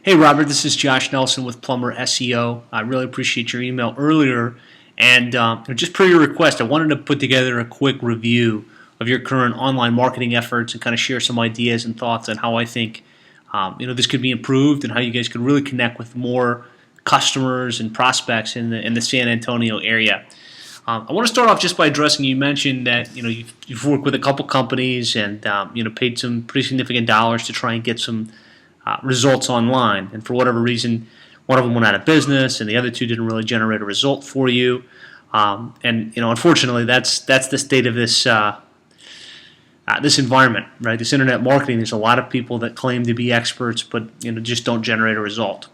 Hey Robert, this is Josh Nelson with Plumber SEO. I really appreciate your email earlier, and just per your request, I wanted to put together a quick review of your current online marketing efforts and kind of share some ideas and thoughts on how I think this could be improved and how you guys could really connect with more customers and prospects in the San Antonio area. I want to start off just by addressing, you mentioned that you've worked with a couple companies and paid some pretty significant dollars to try and get some results online, and for whatever reason, one of them went out of business, and the other two didn't really generate a result for you. Unfortunately, that's the state of this this environment, right? This internet marketing. There's a lot of people that claim to be experts, but just don't generate a result.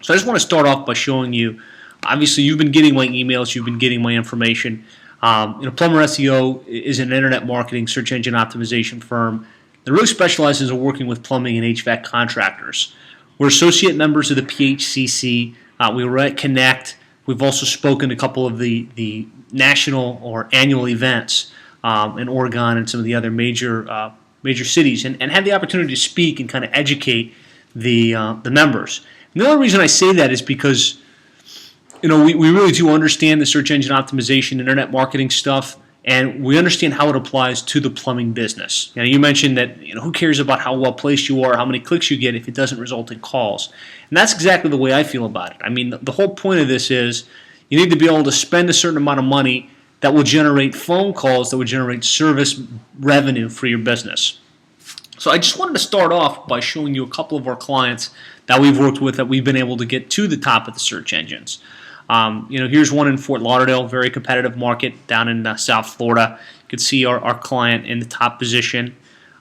So I just want to start off by showing you. Obviously, you've been getting my emails, you've been getting my information. Plumber SEO is an internet marketing search engine optimization firm that really specializes in working with plumbing and HVAC contractors. We're associate members of the PHCC. We were at Connect. We've also spoken to a couple of the national or annual events in Oregon and some of the other major cities, and had the opportunity to speak and kind of educate the members. And the only reason I say that is because we really do understand the search engine optimization, internet marketing stuff, and we understand how it applies to the plumbing business. You mentioned that who cares about how well placed you are, how many clicks you get if it doesn't result in calls. And that's exactly the way I feel about it. I mean, the whole point of this is you need to be able to spend a certain amount of money that will generate phone calls, that will generate service revenue for your business. So I just wanted to start off by showing you a couple of our clients that we've worked with that we've been able to get to the top of the search engines. Here's one in Fort Lauderdale, very competitive market down in South Florida. You can see our client in the top position.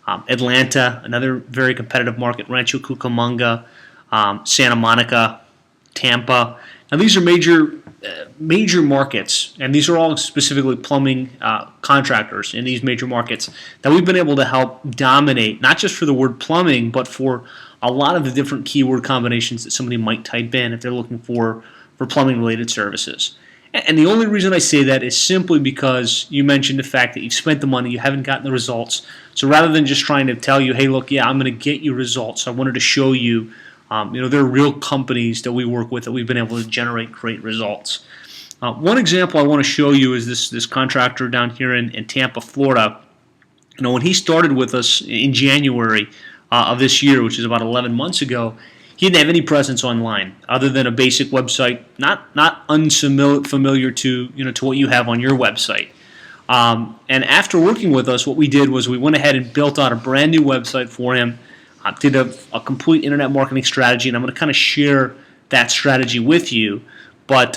Atlanta, another very competitive market. Rancho Cucamonga, Santa Monica, Tampa. Now these are major markets, and these are all specifically plumbing contractors in these major markets that we've been able to help dominate, not just for the word plumbing, but for a lot of the different keyword combinations that somebody might type in if they're looking for plumbing-related services. And the only reason I say that is simply because you mentioned the fact that you've spent the money, you haven't gotten the results. So rather than just trying to tell you, hey, look, yeah, I'm going to get you results, I wanted to show you, there are real companies that we work with that we've been able to generate great results. One example I want to show you is this contractor down here in Tampa, Florida. When he started with us in January of this year, which is about 11 months ago, he didn't have any presence online other than a basic website, not unfamiliar to what you have on your website. And after working with us, what we did was we went ahead and built out a brand new website for him, did a complete internet marketing strategy, and I'm going to kind of share that strategy with you. But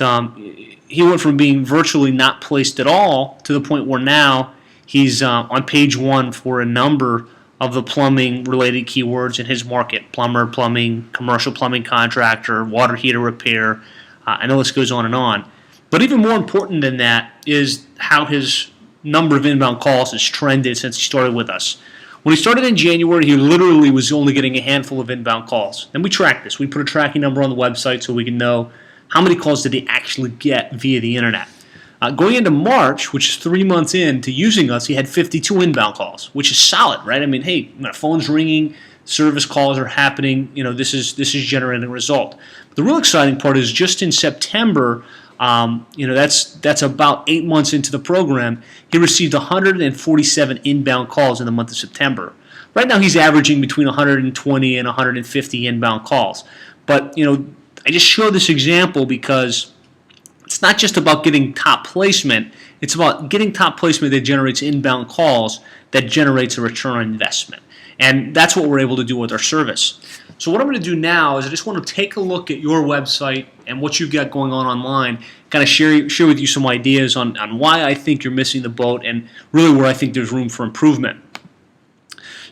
he went from being virtually not placed at all to the point where now he's on page one for a number of the plumbing-related keywords in his market: plumber, plumbing, commercial plumbing contractor, water heater repair, and the list goes on and on. But even more important than that is how his number of inbound calls has trended since he started with us. When he started in January, he literally was only getting a handful of inbound calls. And we track this. We put a tracking number on the website so we can know how many calls did he actually get via the internet. Going into March, which is 3 months into using us, he had 52 inbound calls, which is solid, right? I mean, hey, my phone's ringing, service calls are happening. This is generating a result. But the real exciting part is just in September, that's about 8 months into the program, he received 147 inbound calls in the month of September. Right now, he's averaging between 120 and 150 inbound calls. But I just show this example because it's not just about getting top placement. It's about getting top placement that generates inbound calls, that generates a return on investment. And that's what we're able to do with our service. So what I'm going to do now is I just want to take a look at your website and what you've got going on online, kind of share with you some ideas on why I think you're missing the boat and really where I think there's room for improvement.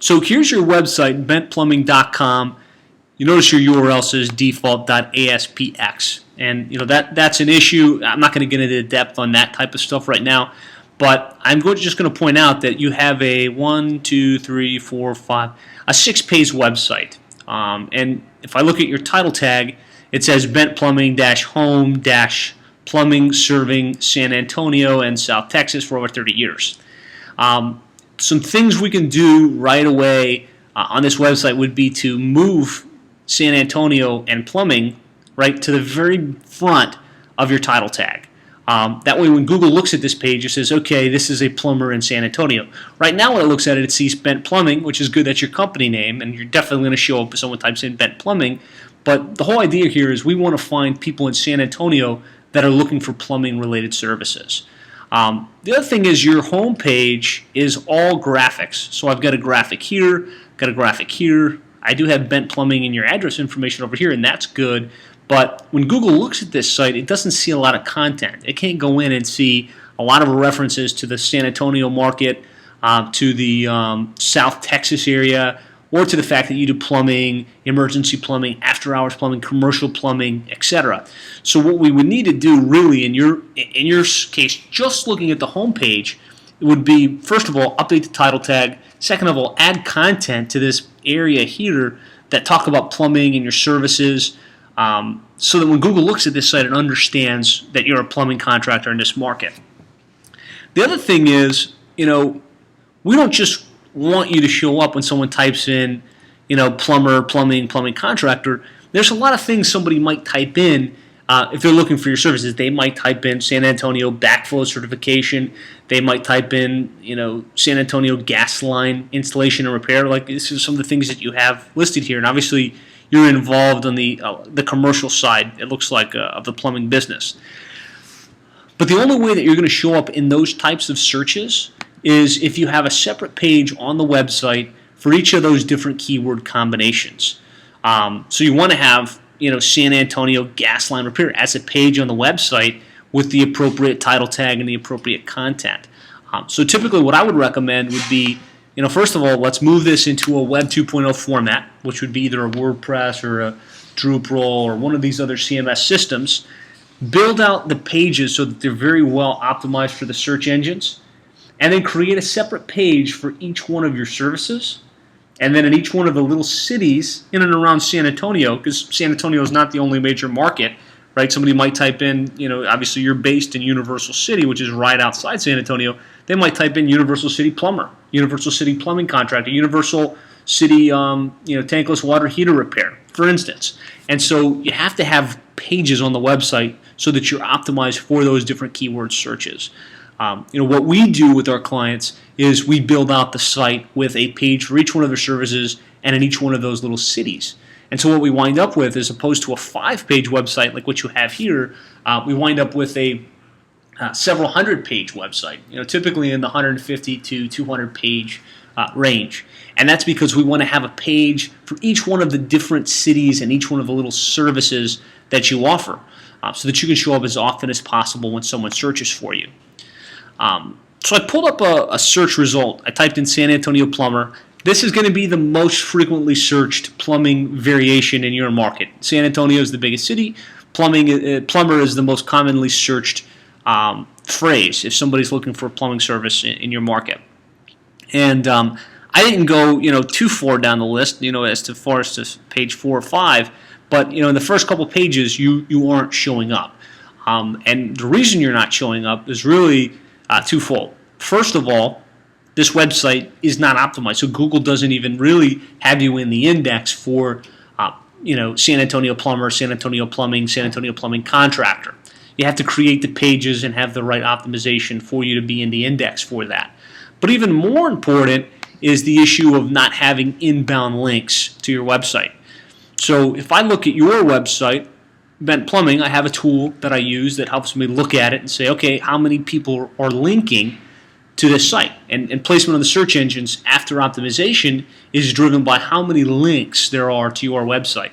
So here's your website, bentplumbing.com. You notice your URL says default.aspx. And that's an issue. I'm not going to get into depth on that type of stuff right now, but I'm just going to point out that you have a 6-page website. And if I look at your title tag, it says Bent Plumbing Home Plumbing serving San Antonio and South Texas for over 30 years. Some things we can do right away on this website would be to move San Antonio, and plumbing right to the very front of your title tag. That way when Google looks at this page, it says, okay, this is a plumber in San Antonio. Right now when it looks at it, it sees Bent Plumbing, which is good. That's your company name, and you're definitely going to show up if someone types in Bent Plumbing. But the whole idea here is we want to find people in San Antonio that are looking for plumbing-related services. The other thing is your home page is all graphics. So I've got a graphic here, got a graphic here. I do have Bent Plumbing and your address information over here, and that's good. But when Google looks at this site, it doesn't see a lot of content. It can't go in and see a lot of references to the San Antonio market, to the South Texas area, or to the fact that you do plumbing, emergency plumbing, after-hours plumbing, commercial plumbing, etc. So what we would need to do really in your case, just looking at the home page, it would be, first of all, update the title tag. Second of all, add content to this area here that talk about plumbing and your services, so that when Google looks at this site, it understands that you're a plumbing contractor in this market. The other thing is, we don't just want you to show up when someone types in, plumber, plumbing contractor. There's a lot of things somebody might type in if they're looking for your services. They might type in San Antonio backflow certification. They might type in, San Antonio gas line installation and repair. Like, this is some of the things that you have listed here, and obviously you're involved on the commercial side, it looks like, of the plumbing business. But the only way that you're going to show up in those types of searches is if you have a separate page on the website for each of those different keyword combinations. So you want to have, San Antonio gas line repair as a page on the website with the appropriate title tag and the appropriate content. So typically what I would recommend would be, first of all, let's move this into a Web 2.0 format, which would be either a WordPress or a Drupal or one of these other CMS systems. Build out the pages so that they're very well optimized for the search engines, and then create a separate page for each one of your services, and then in each one of the little cities in and around San Antonio, because San Antonio is not the only major market, right? Somebody might type in, obviously you're based in Universal City, which is right outside San Antonio. They might type in Universal City Plumber, Universal City Plumbing Contractor, Universal City, tankless water heater repair, for instance. And so you have to have pages on the website so that you're optimized for those different keyword searches. What we do with our clients is we build out the site with a page for each one of their services and in each one of those little cities. And so what we wind up with, as opposed to a 5-page website like what you have here, we wind up with a several hundred-page website, typically in the 150 to 200-page range. And that's because we want to have a page for each one of the different cities and each one of the little services that you offer, so that you can show up as often as possible when someone searches for you. So I pulled up a search result. I typed in San Antonio plumber. This is going to be the most frequently searched plumbing variation in your market. San Antonio is the biggest city. Plumber is the most commonly searched phrase if somebody's looking for a plumbing service in your market. And I didn't go too far down the list, as far as to page 4 or 5. But in the first couple pages, you aren't showing up. And the reason you're not showing up is really twofold. First of all, this website is not optimized, so Google doesn't even really have you in the index for San Antonio plumber, San Antonio plumbing, San Antonio plumbing contractor. You have to create the pages and have the right optimization for you to be in the index for that. But even more important is the issue of not having inbound links to your website. So if I look at your website, Bent Plumbing, I have a tool that I use that helps me look at it and say, okay, how many people are linking to this site? And placement on the search engines after optimization is driven by how many links there are to your website.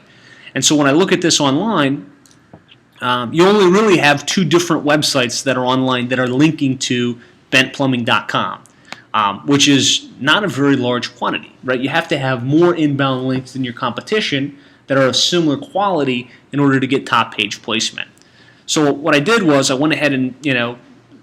And so when I look at this online, you only really have 2 different websites that are online that are linking to bentplumbing.com, which is not a very large quantity, right? You have to have more inbound links than your competition that are of similar quality in order to get top page placement. So what I did was I went ahead and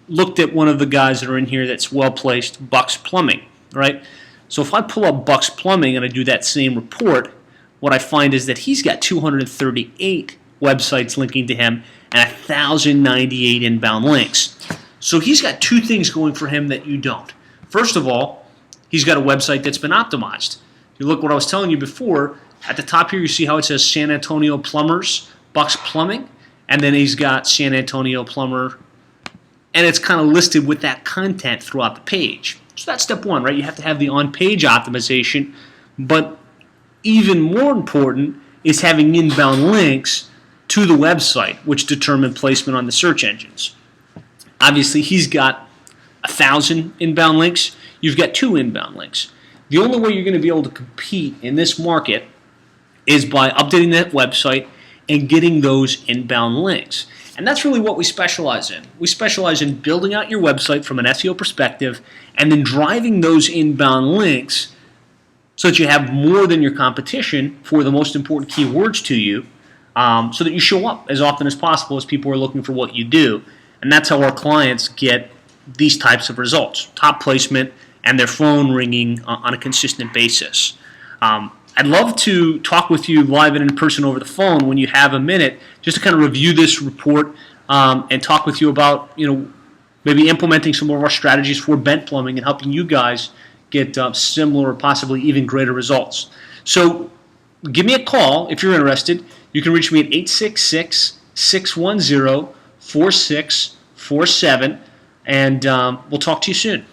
looked at one of the guys that are in here that's well placed, Buck's Plumbing, right? So if I pull up Buck's Plumbing and I do that same report, what I find is that he's got 238 websites linking to him and 1,098 inbound links. So he's got 2 things going for him that you don't. First of all, he's got a website that's been optimized. You look what I was telling you before, At the top here, you see how it says San Antonio Plumbers, Bucks Plumbing, and then he's got San Antonio Plumber, and it's kind of listed with that content throughout the page. So that's step one, right? You have to have the on-page optimization, but even more important is having inbound links to the website, which determine placement on the search engines. Obviously, he's got 1,000 inbound links. You've got 2 inbound links. The only way you're going to be able to compete in this market is by updating that website and getting those inbound links. And that's really what we specialize in. We specialize in building out your website from an SEO perspective and then driving those inbound links so that you have more than your competition for the most important keywords to you, so that you show up as often as possible as people are looking for what you do. And that's how our clients get these types of results: top placement and their phone ringing on a consistent basis. I'd love to talk with you live and in person over the phone when you have a minute, just to kind of review this report and talk with you about, maybe implementing some of our strategies for bent plumbing and helping you guys get similar or possibly even greater results. So give me a call if you're interested. You can reach me at 866-610-4647, and we'll talk to you soon.